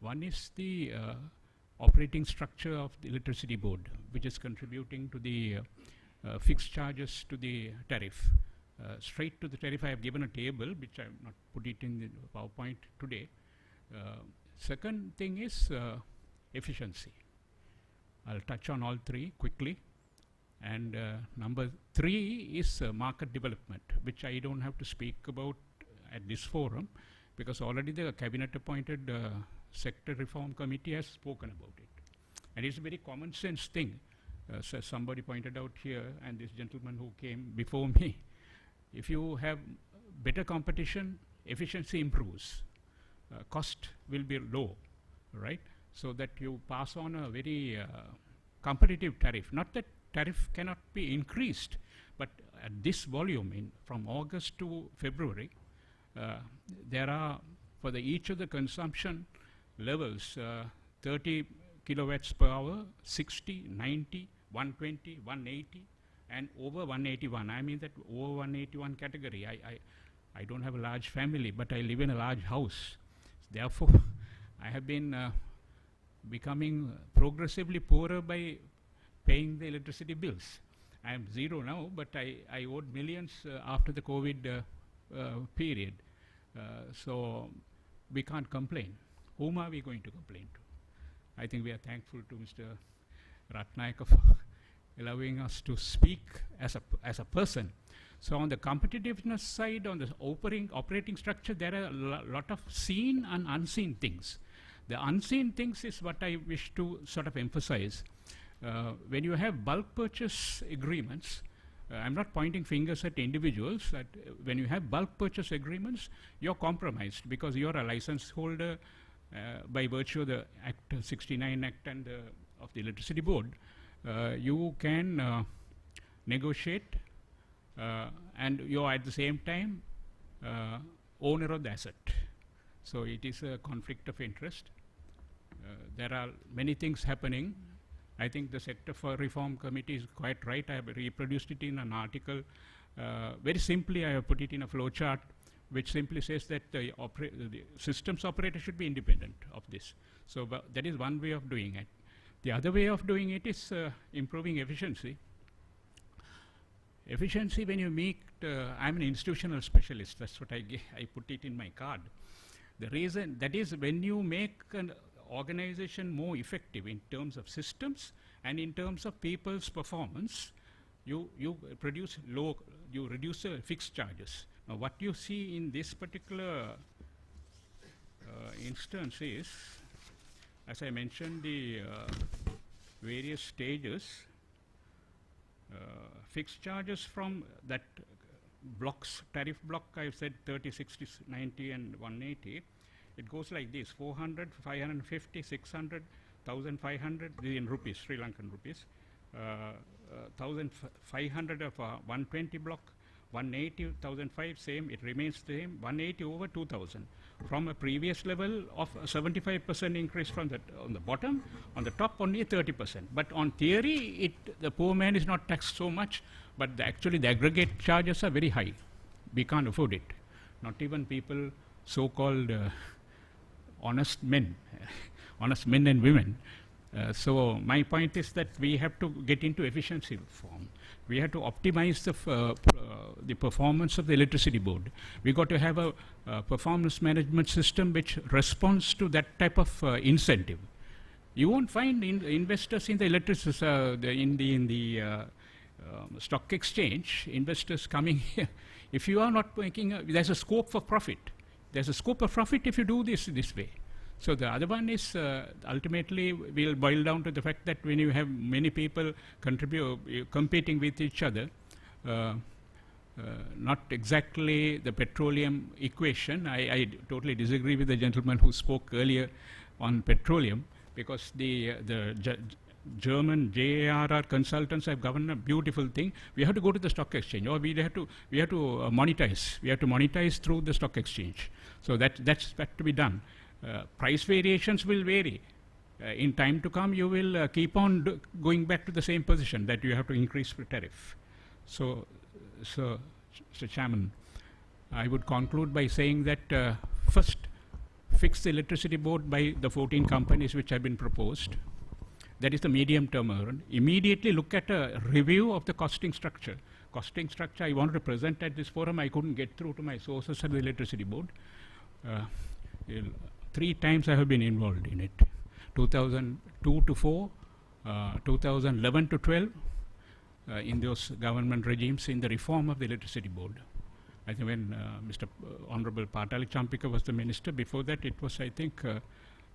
One is the operating structure of the electricity board, which is contributing to the fixed charges to the tariff. Straight to the tariff, I have given a table, which I have not put it in the PowerPoint today. Second thing is efficiency. I'll touch on all three quickly. And number three is market development, which I don't have to speak about at this forum, because already the cabinet-appointed sector reform committee has spoken about it. And it's a very common sense thing. So somebody pointed out here, and this gentleman who came before me, if you have better competition, efficiency improves. Cost will be low, right? So that you pass on a very competitive tariff. Not that tariff cannot be increased, but at this volume, from August to February, there are, for each of the consumption levels, 30 kilowatts per hour, 60, 90, 120, 180, and over 181. I mean that over 181 category. I don't have a large family, but I live in a large house. Therefore, I have been becoming progressively poorer by paying the electricity bills. I am zero now, but I owed millions after the COVID period. So we can't complain. Whom are we going to complain to? I think we are thankful to Mr. Ratnayaka for allowing us to speak as a person. So on the competitiveness side, on the operating structure, there are a lot of seen and unseen things. The unseen things is what I wish to sort of emphasize. When you have bulk purchase agreements, I'm not pointing fingers at individuals, that when you have bulk purchase agreements, you're compromised because you're a license holder by virtue of the Act 69 Act and of the Electricity Board. You can negotiate and you're at the same time owner of the asset. So it is a conflict of interest. There are many things happening. I think the Sector for Reform Committee is quite right. I have reproduced it in an article. Very simply, I have put it in a flowchart, which simply says that the systems operator should be independent of this. So that is one way of doing it. The other way of doing it is improving efficiency. Efficiency, when you make, I'm an institutional specialist, that's what I put it in my card. The reason, that is when you make an organization more effective in terms of systems and in terms of people's performance, you reduce fixed charges. Now what you see in this particular instance is, as I mentioned, the various stages, fixed charges from that blocks, tariff block, I've said 30, 60, 90 and 180. It goes like this: 400, 550, 600, 1,500 in rupees, Sri Lankan rupees, 1,500 of 120 block, 180, 1,005, same, it remains the same, 180 over 2,000. From a previous level of 75% increase from that on the bottom, on the top only 30%. But on theory, the poor man is not taxed so much, but actually the aggregate charges are very high. We can't afford it. Not even people, so-called honest men and women. So my point is that we have to get into efficiency reform. We have to optimize the performance of the electricity board. We got to have a performance management system which responds to that type of incentive. You won't find investors in the stock exchange, investors coming here. If you are not making, there's a scope for profit. There's a scope of profit if you do this way. So the other one is ultimately will boil down to the fact that when you have many people competing with each other, not exactly the petroleum equation. I totally disagree with the gentleman who spoke earlier on petroleum, because the German JARR consultants have governed a beautiful thing. We have to go to the stock exchange, or we have to monetize. We have to monetize through the stock exchange. So that's got to be done. Price variations will vary. In time to come, you will keep on going back to the same position that you have to increase the tariff. So, Mr. Chairman, I would conclude by saying that first, fix the electricity board by the 14 companies which have been proposed. That is the medium term. Immediately look at a review of the costing structure. Costing structure I wanted to present at this forum, I couldn't get through to my sources at the electricity board. 3 times I have been involved in it. 2002 to 4, 2011 to 12, in those government regimes in the reform of the electricity board. I think when Mr. Honorable Patali Champika was the minister, before that it was, I think,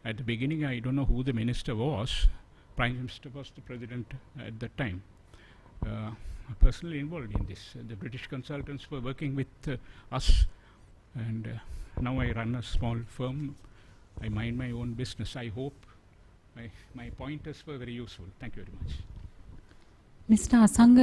at the beginning, I don't know who the minister was. Prime Minister was the president at that time. Personally involved in this. The British consultants were working with us, and now I run a small firm. I mind my own business. I hope my pointers were very useful. Thank you very much. Mr. Asanga